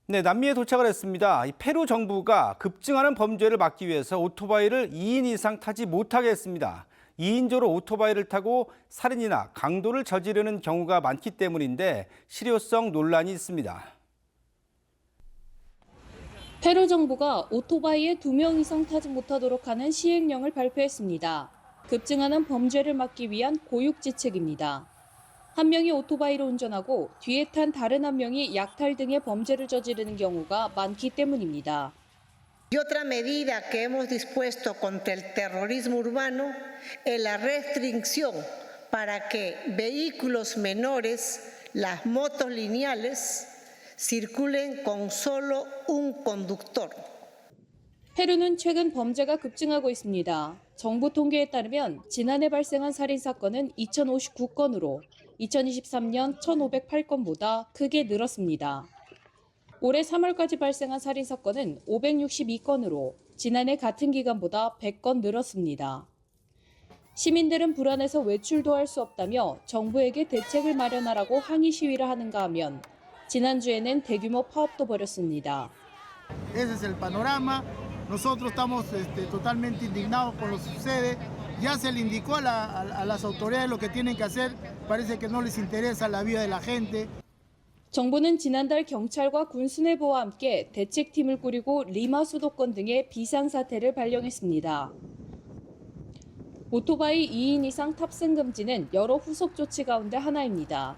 네, 남미에 도착을 했습니다. 이 페루 정부가 급증하는 범죄를 막기 위해서 오토바이를 2인 이상 타지 못하게 했습니다. 2인조로 오토바이를 타고 살인이나 강도를 저지르는 경우가 많기 때문인데 실효성 논란이 있습니다. 페루 정부가 오토바이에 2명 이상 타지 못하도록 하는 시행령을 발표했습니다. 급증하는 범죄를 막기 위한 고육지책입니다. 한 명이 오토바이를 운전하고 뒤에 탄 다른 한 명이 약탈 등의 범죄를 저지르는 경우가 많기 때문입니다. Y otra medida que hemos dispuesto contra el terrorismo urbano es la restricción para que vehículos menores, las motos lineales, circulen con solo un conductor. 페루는 최근 범죄가 급증하고 있습니다. 정부 통계에 따르면 지난해 발생한 살인 사건은 2,059건으로 2023년 1,508건보다 크게 늘었습니다. 올해 3월까지 발생한 살인 사건은 562건으로 지난해 같은 기간보다 100건 늘었습니다. 시민들은 불안해서 외출도 할 수 없다며 정부에게 대책을 마련하라고 항의 시위를 하는가 하면 지난주에는 대규모 파업도 벌였습니다. Ese es el panorama. Nosotros estamos totalmente indignados con lo que sucede. Ya se le indicó a las autoridades lo que tienen que hacer. Parece que no les interesa la vida de la gente. 정부는 지난달 경찰과 군 수뇌부와 함께 대책팀을 꾸리고 리마 수도권 등의 비상사태를 발령했습니다. 오토바이 2인 이상 탑승 금지는 여러 후속 조치 가운데 하나입니다.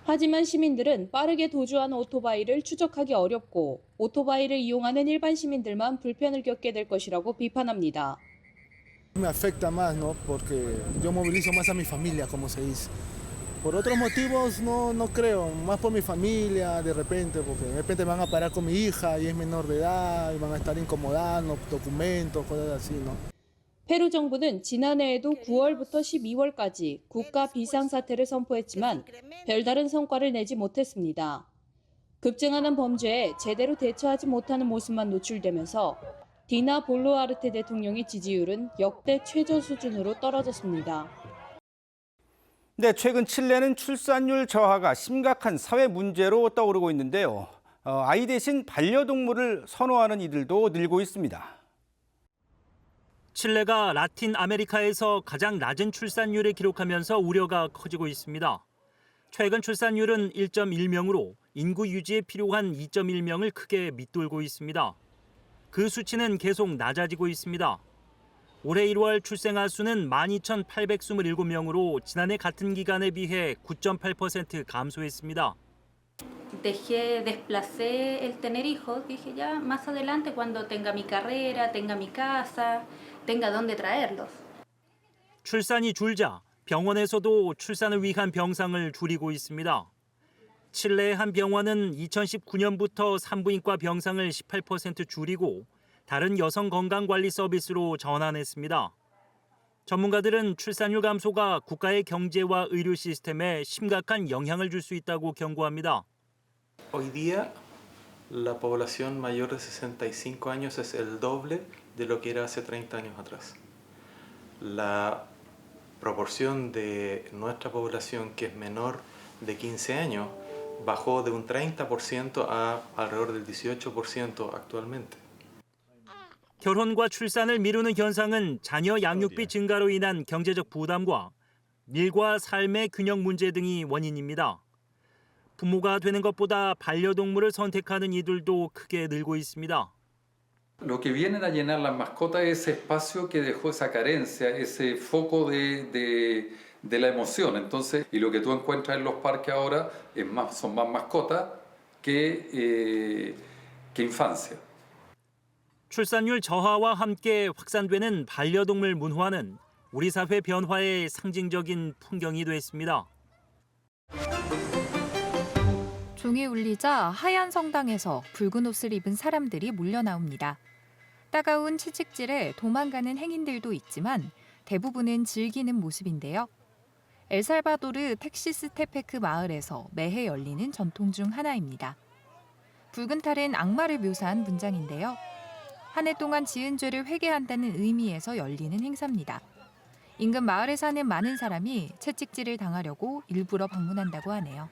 하지만 시민들은 빠르게 도주하는 오토바이를 추적하기 어렵고 오토바이를 이용하는 일반 시민들만 불편을 겪게 될 것이라고 비판합니다. Me afecta más, ¿no? Porque yo movilizo más a mi familia, como se dice. Por otros motivos no creo, más por mi familia, de repente, porque de repente van a parar con mi hija y es menor de edad y van a estar incomodando documentos, cosas así, ¿no? 페루 정부는 지난해에도 9월부터 12월까지 국가 비상사태를 선포했지만 별다른 성과를 내지 못했습니다. 급증하는 범죄에 제대로 대처하지 못하는 모습만 노출되면서 디나 볼루아르테 대통령의 지지율은 역대 최저 수준으로 떨어졌습니다. 네, 최근 칠레는 출산율 저하가 심각한 사회 문제로 떠오르고 있는데요. 아이 대신 반려동물을 선호하는 이들도 늘고 있습니다. 칠레가 라틴 아메리카에서 가장 낮은 출산율을 기록하면서 우려가 커지고 있습니다. 최근 출산율은 1.1명으로 인구 유지에 필요한 2.1명을 크게 밑돌고 있습니다. 그 수치는 계속 낮아지고 있습니다. 올해 1월 출생아 수는 12,827명으로 지난해 같은 기간에 비해 9.8% 감소했습니다. desplacé el tener hijos, dije ya más adelante cuando tenga mi carrera, tenga mi casa, tenga dónde traerlos. 출산이 줄자 병원에서도 출산을 위한 병상을 줄이고 있습니다. 칠레의 한 병원은 2019년부터 산부인과 병상을 18% 줄이고 다른 여성 건강관리 서비스로 전환했습니다. 전문가들은 출산율 감소가 국가의 경제와 의료 시스템에 심각한 영향을 줄 수 있다고 경고합니다. Hoy día la población mayor de 65 años es el doble de lo que era hace 30 años atrás. La proporción de nuestra población que es menor de 15 años bajó de un 30% a alrededor del 18% actualmente. 결혼과 출산을 미루는 현상은 자녀 양육비 증가로 인한 경제적 부담과 일과 삶의 균형 문제 등이 원인입니다. 부모가 되는 것보다 반려동물을 선택하는 이들도 크게 늘고 있습니다. Lo que vienen a llenar las mascotas es ese espacio que dejó esa carencia, ese foco de la emoción. Entonces, y lo que tú encuentras en los parques ahora son más mascotas que infancia. 출산율 저하와 함께 확산되는 반려동물 문화는 우리 사회 변화의 상징적인 풍경이 됐습니다. 종이 울리자 하얀 성당에서 붉은 옷을 입은 사람들이 몰려 나옵니다. 따가운 채찍질에 도망가는 행인들도 있지만 대부분은 즐기는 모습인데요. 엘살바도르 텍시스테페크 마을에서 매해 열리는 전통 중 하나입니다. 붉은 탈은 악마를 묘사한 문장인데요. 한 해 동안 지은 죄를 회개한다는 의미에서 열리는 행사입니다. 인근 마을에 사는 많은 사람이 채찍질을 당하려고 일부러 방문한다고 하네요.